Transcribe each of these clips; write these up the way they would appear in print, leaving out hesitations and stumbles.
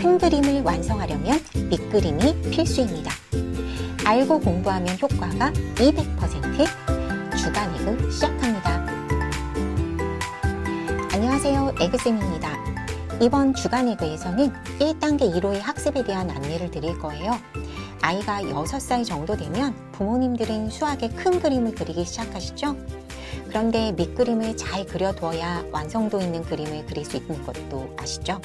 큰 그림을 완성하려면 밑그림이 필수입니다. 알고 공부하면 효과가 200%. 주간이그 시작합니다. 안녕하세요, 에그쌤입니다. 이번 주간이그에서는 1단계 1호의 학습에 대한 안내를 드릴 거예요. 아이가 6살 정도 되면 부모님들은 수학의 큰 그림을 그리기 시작하시죠? 그런데 밑그림을 잘 그려두어야 완성도 있는 그림을 그릴 수 있는 것도 아시죠?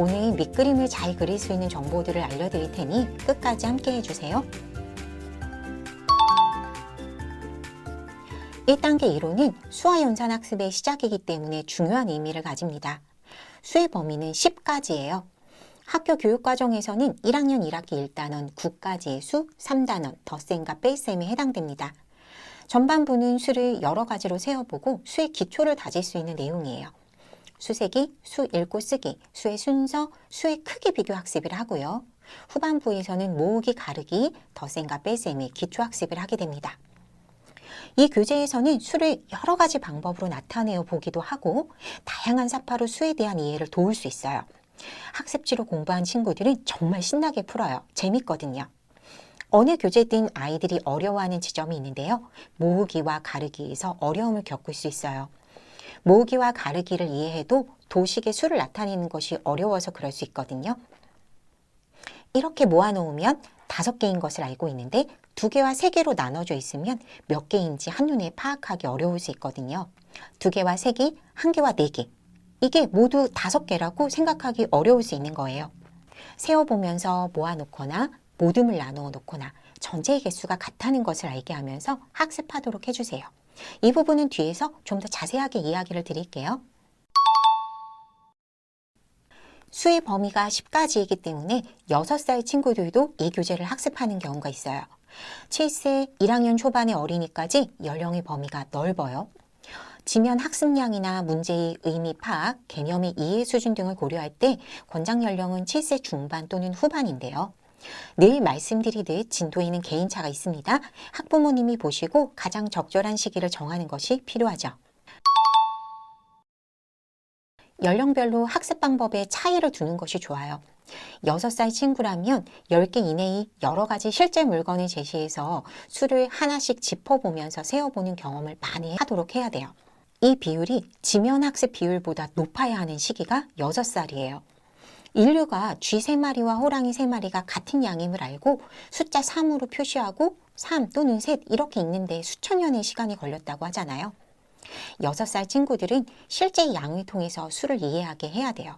오늘 밑그림을 잘 그릴 수 있는 정보들을 알려드릴 테니 끝까지 함께 해주세요. 1단계 1호는 수화연산 학습의 시작이기 때문에 중요한 의미를 가집니다. 수의 범위는 10가지예요. 학교 교육과정에서는 1학년 1학기 1단원 9가지의 수, 3단원, 덧셈과 뺄셈에 해당됩니다. 전반부는 수를 여러 가지로 세어보고 수의 기초를 다질 수 있는 내용이에요. 수세기, 수 읽고 쓰기, 수의 순서, 수의 크기 비교 학습을 하고요. 후반부에서는 모으기, 가르기, 덧셈과 뺄셈의 기초 학습을 하게 됩니다. 이 교재에서는 수를 여러 가지 방법으로 나타내어 보기도 하고 다양한 사파로 수에 대한 이해를 도울 수 있어요. 학습지로 공부한 친구들은 정말 신나게 풀어요. 재밌거든요. 어느 교재든 아이들이 어려워하는 지점이 있는데요. 모으기와 가르기에서 어려움을 겪을 수 있어요. 모으기와 가르기를 이해해도 도식의 수를 나타내는 것이 어려워서 그럴 수 있거든요. 이렇게 모아놓으면 5개인 것을 알고 있는데 2개와 3개로 나눠져 있으면 몇 개인지 한눈에 파악하기 어려울 수 있거든요. 2개와 3개, 1개와 4개. 이게 모두 5개라고 생각하기 어려울 수 있는 거예요. 세어보면서 모아놓거나 모둠을 나누어 놓거나 전체의 개수가 같다는 것을 알게 하면서 학습하도록 해주세요. 이 부분은 뒤에서 좀 더 자세하게 이야기를 드릴게요. 수의 범위가 10가지이기 때문에 6살 친구들도 이 교재를 학습하는 경우가 있어요. 7세 1학년 초반의 어린이까지 연령의 범위가 넓어요. 지면 학습량이나 문제의 의미 파악, 개념의 이해 수준 등을 고려할 때 권장 연령은 7세 중반 또는 후반인데요. 늘 말씀드리듯 진도에는 개인차가 있습니다. 학부모님이 보시고 가장 적절한 시기를 정하는 것이 필요하죠. 연령별로 학습 방법에 차이를 두는 것이 좋아요. 6살 친구라면 10개 이내의 여러 가지 실제 물건을 제시해서 수를 하나씩 짚어보면서 세어보는 경험을 많이 하도록 해야 돼요. 이 비율이 지면 학습 비율보다 높아야 하는 시기가 6살이에요. 인류가 쥐 3마리와 호랑이 3마리가 같은 양임을 알고 숫자 3으로 표시하고 3 또는 셋 이렇게 읽는데 수천 년의 시간이 걸렸다고 하잖아요. 6살 친구들은 실제 양을 통해서 수를 이해하게 해야 돼요.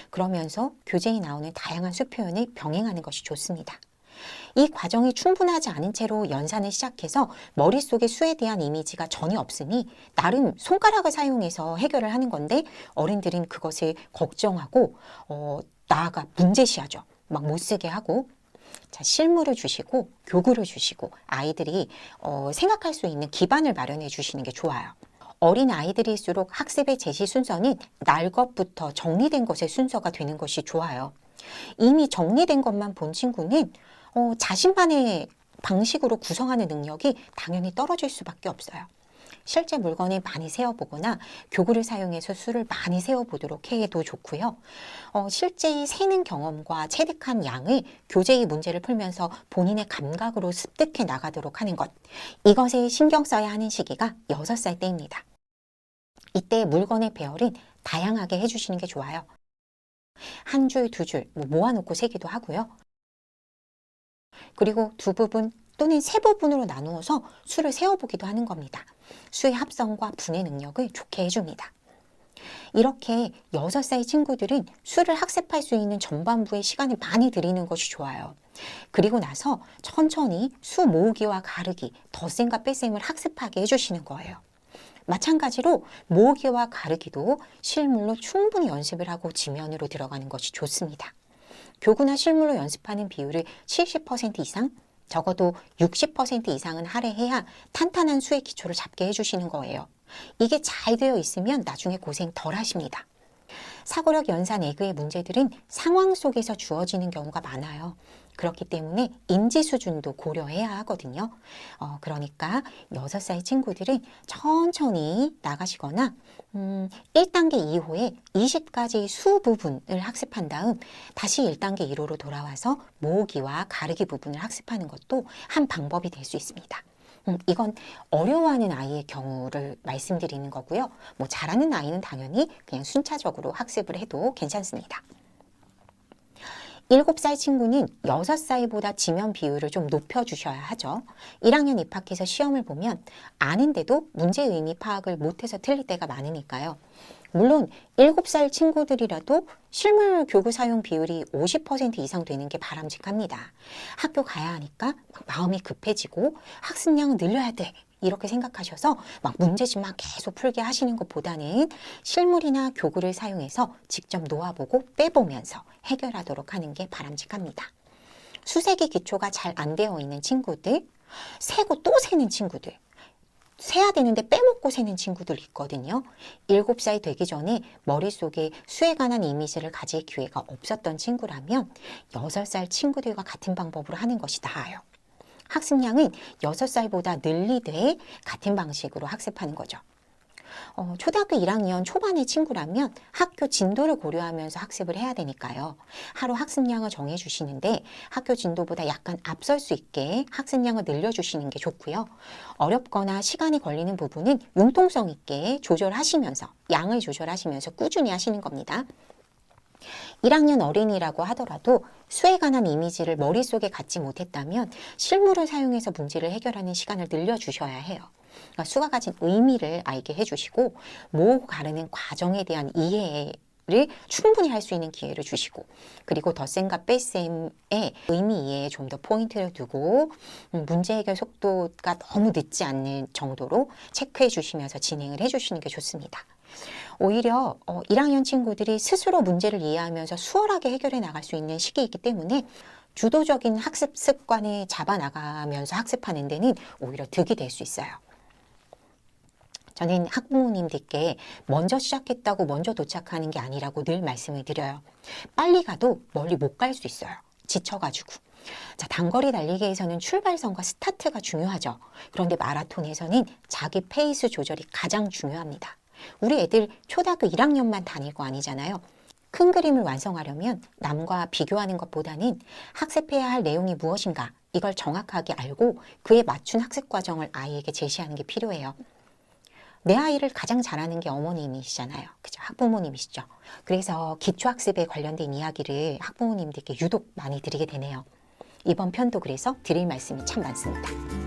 그러면서 교재에 나오는 다양한 수 표현을 병행하는 것이 좋습니다. 이 과정이 충분하지 않은 채로 연산을 시작해서 머릿속에 수에 대한 이미지가 전혀 없으니 나름 손가락을 사용해서 해결을 하는 건데 어른들은 그것을 걱정하고 나아가 문제시하죠. 막 못 쓰게 하고 자, 실물을 주시고 교구를 주시고 아이들이 생각할 수 있는 기반을 마련해 주시는 게 좋아요. 어린 아이들일수록 학습의 제시 순서는 날 것부터 정리된 것의 순서가 되는 것이 좋아요. 이미 정리된 것만 본 친구는 자신만의 방식으로 구성하는 능력이 당연히 떨어질 수밖에 없어요. 실제 물건을 많이 세어보거나 교구를 사용해서 수를 많이 세어보도록 해도 좋고요. 실제 세는 경험과 체득한 양을 교재의 문제를 풀면서 본인의 감각으로 습득해 나가도록 하는 것. 이것에 신경 써야 하는 시기가 6살 때입니다. 이때 물건의 배열은 다양하게 해주시는 게 좋아요. 한 줄, 2줄 모아놓고 세기도 하고요. 그리고 2부분 또는 3부분으로 나누어서 수를 세어보기도 하는 겁니다. 수의 합성과 분해 능력을 좋게 해줍니다. 이렇게 6살 친구들은 수를 학습할 수 있는 전반부에 시간을 많이 들이는 것이 좋아요. 그리고 나서 천천히 수 모으기와 가르기, 덧셈과 뺄셈을 학습하게 해주시는 거예요. 마찬가지로 모으기와 가르기도 실물로 충분히 연습을 하고 지면으로 들어가는 것이 좋습니다. 교구나 실물로 연습하는 비율을 70% 이상, 적어도 60% 이상은 할애해야 탄탄한 수의 기초를 잡게 해주시는 거예요. 이게 잘 되어 있으면 나중에 고생 덜 하십니다. 사고력 연산 에그의 문제들은 상황 속에서 주어지는 경우가 많아요. 그렇기 때문에 인지 수준도 고려해야 하거든요. 그러니까 6살 친구들은 천천히 나가시거나 1단계 2호에 20가지 수 부분을 학습한 다음 다시 1단계 1호로 돌아와서 모으기와 가르기 부분을 학습하는 것도 한 방법이 될 수 있습니다. 이건 어려워하는 아이의 경우를 말씀드리는 거고요. 뭐 잘하는 아이는 당연히 그냥 순차적으로 학습을 해도 괜찮습니다. 7살 친구는 6살보다 지면 비율을 좀 높여주셔야 하죠. 1학년 입학해서 시험을 보면 아는데도 문제 의미 파악을 못해서 틀릴 때가 많으니까요. 물론 7살 친구들이라도 실물 교구 사용 비율이 50% 이상 되는 게 바람직합니다. 학교 가야 하니까 막 마음이 급해지고 학습량을 늘려야 돼. 이렇게 생각하셔서 막 문제집만 계속 풀게 하시는 것보다는 실물이나 교구를 사용해서 직접 놓아보고 빼보면서 해결하도록 하는 게 바람직합니다. 수세기 기초가 잘 안 되어 있는 친구들, 세고 또 세는 친구들, 세야 되는데 빼먹고 세는 친구들 있거든요. 7살 되기 전에 머릿속에 수에 관한 이미지를 가질 기회가 없었던 친구라면 6살 친구들과 같은 방법으로 하는 것이 나아요. 학습량은 6살보다 늘리되 같은 방식으로 학습하는 거죠. 초등학교 1학년 초반의 친구라면 학교 진도를 고려하면서 학습을 해야 되니까요. 하루 학습량을 정해주시는데 학교 진도보다 약간 앞설 수 있게 학습량을 늘려주시는 게 좋고요. 어렵거나 시간이 걸리는 부분은 융통성 있게 조절하시면서 양을 조절하시면서 꾸준히 하시는 겁니다. 1학년 어린이라고 하더라도 수에 관한 이미지를 머릿속에 갖지 못했다면 실물을 사용해서 문제를 해결하는 시간을 늘려주셔야 해요. 그러니까 수가 가진 의미를 알게 해주시고 모으고 가르는 과정에 대한 이해를 충분히 할 수 있는 기회를 주시고 그리고 덧셈과 뺄셈의 의미 이해에 좀 더 포인트를 두고 문제 해결 속도가 너무 늦지 않는 정도로 체크해 주시면서 진행을 해 주시는 게 좋습니다. 오히려 1학년 친구들이 스스로 문제를 이해하면서 수월하게 해결해 나갈 수 있는 시기이기 때문에 주도적인 학습 습관을 잡아나가면서 학습하는 데는 오히려 득이 될 수 있어요. 저는 학부모님들께 먼저 시작했다고 먼저 도착하는 게 아니라고 늘 말씀을 드려요. 빨리 가도 멀리 못 갈 수 있어요. 지쳐가지고. 자, 단거리 달리기에서는 출발선과 스타트가 중요하죠. 그런데 마라톤에서는 자기 페이스 조절이 가장 중요합니다. 우리 애들 초등학교 1학년만 다닐 거 아니잖아요. 큰 그림을 완성하려면 남과 비교하는 것보다는 학습해야 할 내용이 무엇인가 이걸 정확하게 알고 그에 맞춘 학습 과정을 아이에게 제시하는 게 필요해요. 내 아이를 가장 잘하는 게 어머님이시잖아요. 그죠? 학부모님이시죠. 그래서 기초학습에 관련된 이야기를 학부모님들께 유독 많이 드리게 되네요. 이번 편도 그래서 드릴 말씀이 참 많습니다.